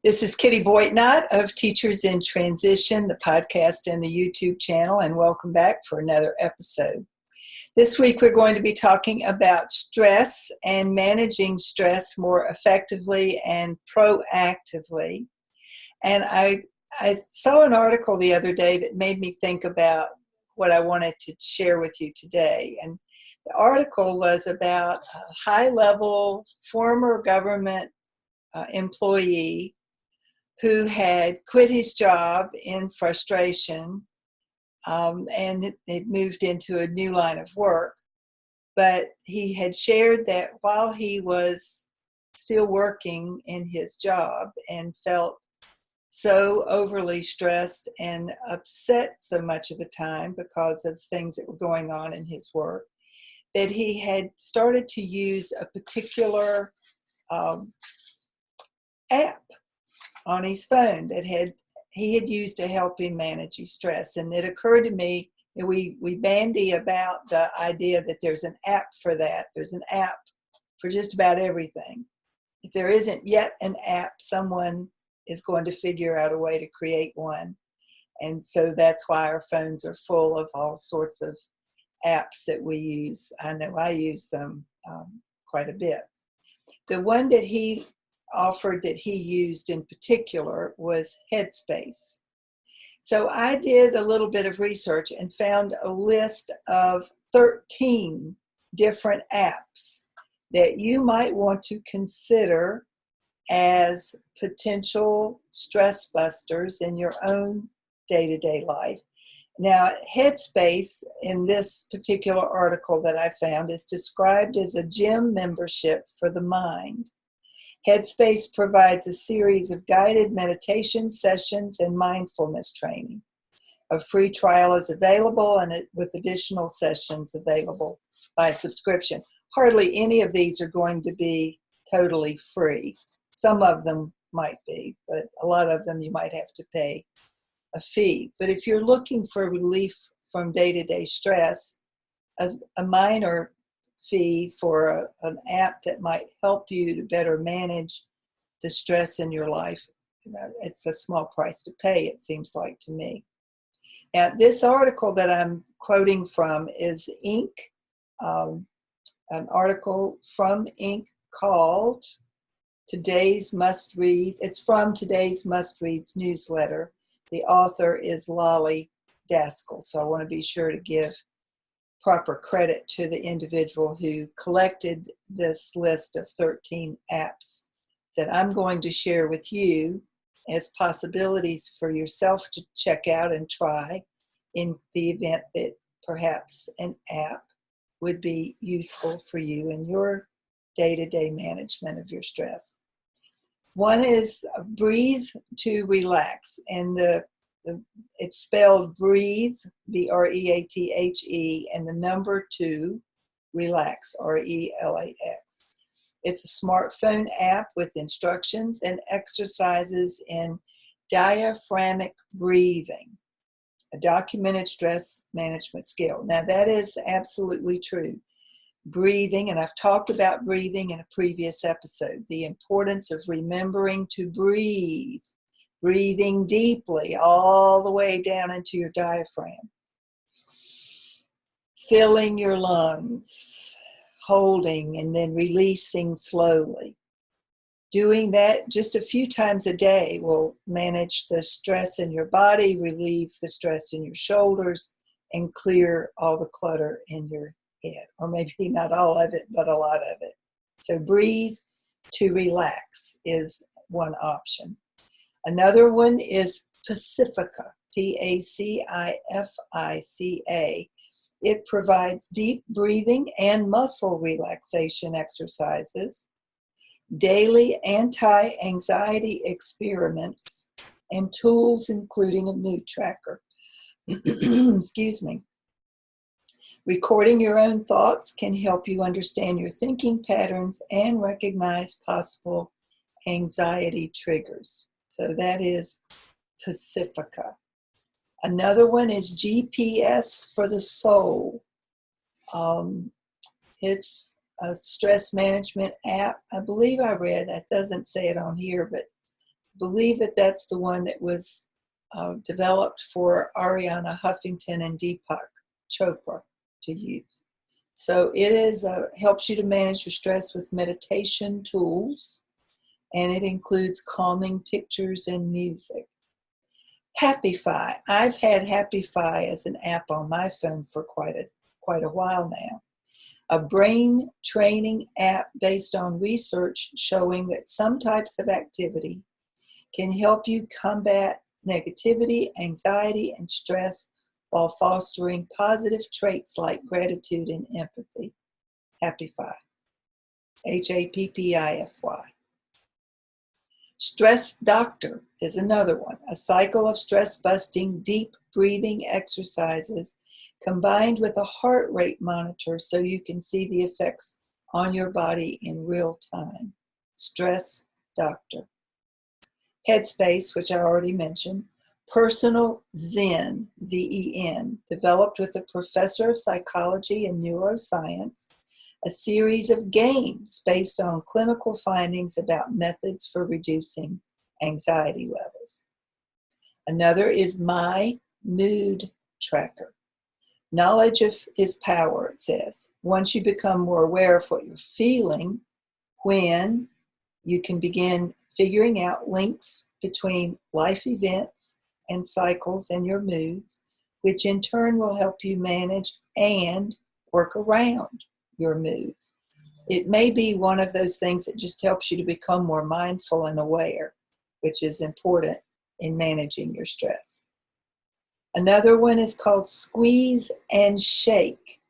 This is Kitty Boitnott of Teachers in Transition, the podcast and the YouTube channel, and welcome back for another episode. This week we're going to be talking about stress and managing stress more effectively and proactively. And I saw an article the other day that made me think about what I wanted to share with you today. And the article was about a high-level former government employee who had quit his job in frustration and had moved into a new line of work. But he had shared that while he was still working in his job and felt so overly stressed and upset so much of the time because of things that were going on in his work, that he had started to use a particular app on his phone that he had used to help him manage his stress. And it occurred to me that we bandy about the idea that there's an app for that. There's an app for just about everything. If there isn't yet an app, someone is going to figure out a way to create one. And so that's why our phones are full of all sorts of apps that we use. I know I use them quite a bit. The one that he offered that he used in particular was Headspace. So I did a little bit of research and found a list of 13 different apps that you might want to consider as potential stress busters in your own day-to-day life. Now, Headspace in this particular article that I found is described as a gym membership for the mind. Headspace provides a series of guided meditation sessions and mindfulness training. A free trial is available and with additional sessions available by subscription. Hardly any of these are going to be totally free. Some of them might be, but a lot of them you might have to pay a fee. But if you're looking for relief from day-to-day stress, a minor fee for an app that might help you to better manage the stress in your life, it's a small price to pay, it seems like to me. Now, this article that I'm quoting from is Inc., an article from Inc. called Today's Must Read. It's from Today's Must Reads newsletter. The author is Lolly Daskal, so I want to be sure to give proper credit to the individual who collected this list of 13 apps that I'm going to share with you as possibilities for yourself to check out and try in the event that perhaps an app would be useful for you in your day-to-day management of your stress. One is Breathe to Relax, and it's spelled Breathe, B-R-E-A-T-H-E, and the number 2, Relax, R-E-L-A-X. It's a smartphone app with instructions and exercises in diaphragmatic breathing, a documented stress management skill. Now, that is absolutely true. Breathing, and I've talked about breathing in a previous episode, the importance of remembering to breathe. Breathing deeply all the way down into your diaphragm. Filling your lungs, holding and then releasing slowly. Doing that just a few times a day will manage the stress in your body, relieve the stress in your shoulders, and clear all the clutter in your head. Or maybe not all of it, but a lot of it. So breathe to relax is one option. Another one is Pacifica, P-A-C-I-F-I-C-A. It provides deep breathing and muscle relaxation exercises, daily anti-anxiety experiments, and tools including a mood tracker. Excuse me. Recording your own thoughts can help you understand your thinking patterns and recognize possible anxiety triggers. So that is Pacifica. Another one is GPS for the Soul. It's a stress management app. I believe I read, that doesn't say it on here, but believe that that's the one that was developed for Ariana Huffington and Deepak Chopra to use. So it is helps you to manage your stress with meditation tools, and it includes calming pictures and music. Happify. I've had Happify as an app on my phone for quite a while now. A brain training app based on research showing that some types of activity can help you combat negativity, anxiety, and stress while fostering positive traits like gratitude and empathy. Happify. Happify. Stress Doctor is another one. A cycle of stress-busting, deep breathing exercises combined with a heart rate monitor so you can see the effects on your body in real time. Stress Doctor. Headspace, which I already mentioned. Personal Zen, Z-E-N, developed with a professor of psychology and neuroscience, a series of games based on clinical findings about methods for reducing anxiety levels. Another is My Mood Tracker. Knowledge is power, it says. Once you become more aware of what you're feeling, when you can begin figuring out links between life events and cycles and your moods, which in turn will help you manage and work around your moods. It may be one of those things that just helps you to become more mindful and aware, which is important in managing your stress. Another one is called Squeeze and Shake.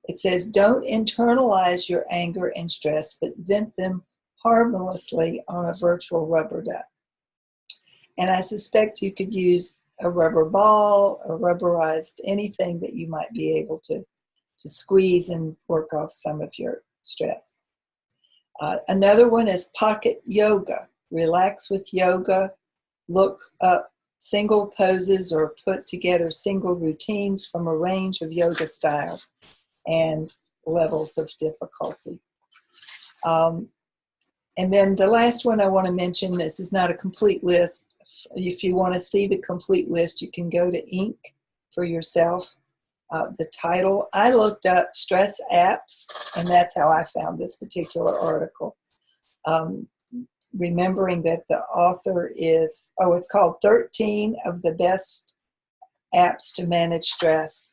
It says, don't internalize your anger and stress, but vent them harmlessly on a virtual rubber duck. And I suspect you could use a rubber ball, or rubberized anything that you might be able to squeeze and work off some of your stress. Another one is Pocket Yoga. Relax with yoga. Look up single poses or put together single routines from a range of yoga styles and levels of difficulty. And then the last one I want to mention, this is not a complete list. If you want to see the complete list, you can go to Inc. for yourself. The title, I looked up stress apps, and that's how I found this particular article. Remembering that the author is, it's called 13 of the Best Apps to Manage Stress.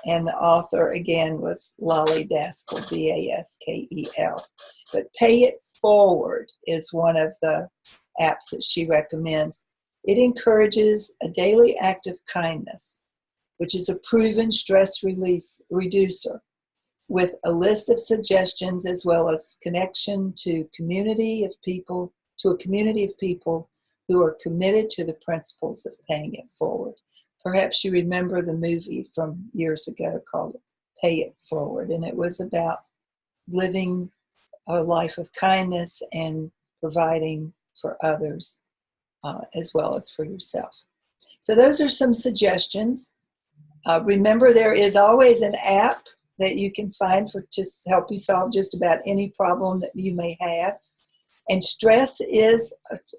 And the author, again, was Lolly Daskal, D-A-S-K-E-L. But Pay It Forward is one of the apps that she recommends. It encourages a daily act of kindness, which is a proven stress reducer, with a list of suggestions as well as connection to a community of people who are committed to the principles of paying it forward. Perhaps you remember the movie from years ago called Pay It Forward, and it was about living a life of kindness and providing for others as well as for yourself. So those are some suggestions. Remember, there is always an app that you can find for to help you solve just about any problem that you may have. And stress is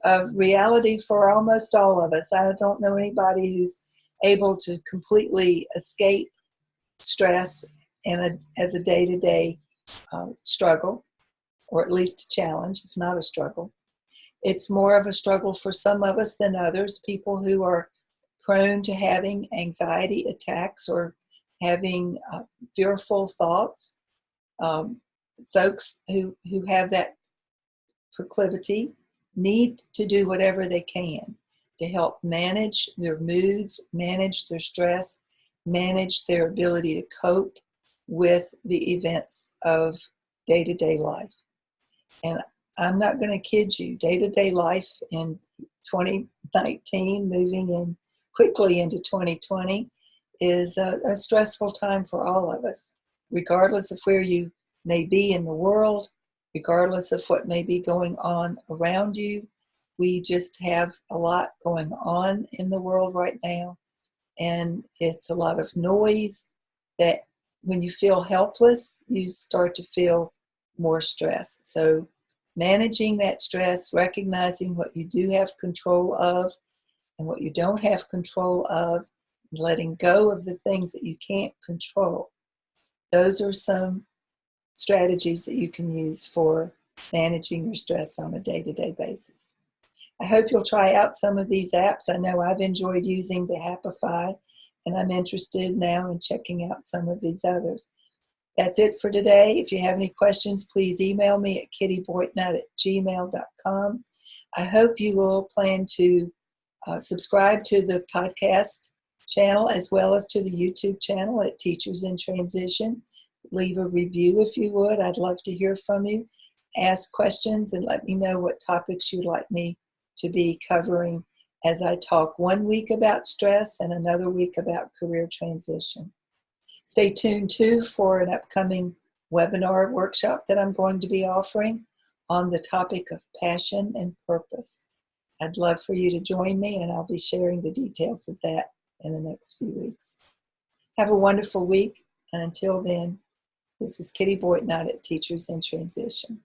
a reality for almost all of us. I don't know anybody who's able to completely escape stress as a day-to-day struggle, or at least a challenge, if not a struggle. It's more of a struggle for some of us than others, people who are prone to having anxiety attacks or having fearful thoughts. Folks who have that proclivity need to do whatever they can to help manage their moods, manage their stress, manage their ability to cope with the events of day-to-day life. And I'm not going to kid you, day-to-day life in 2019, moving in quickly into 2020, is a stressful time for all of us, regardless of where you may be in the world, regardless of what may be going on around you. We just have a lot going on in the world right now, and it's a lot of noise that when you feel helpless, you start to feel more stress. So managing that stress, recognizing what you do have control of and what you don't have control of, and letting go of the things that you can't control. Those are some strategies that you can use for managing your stress on a day-to-day basis. I hope you'll try out some of these apps. I know I've enjoyed using the Happify, and I'm interested now in checking out some of these others. That's it for today. If you have any questions, please email me at kittyboitnut@gmail.com. I hope you will plan to subscribe to the podcast channel as well as to the YouTube channel at Teachers in Transition. Leave a review if you would. I'd love to hear from you. Ask questions and let me know what topics you'd like me to be covering as I talk one week about stress and another week about career transition. Stay tuned too for an upcoming webinar workshop that I'm going to be offering on the topic of passion and purpose. I'd love for you to join me, and I'll be sharing the details of that in the next few weeks. Have a wonderful week, and until then, this is Kitty Boitnott at Teachers in Transition.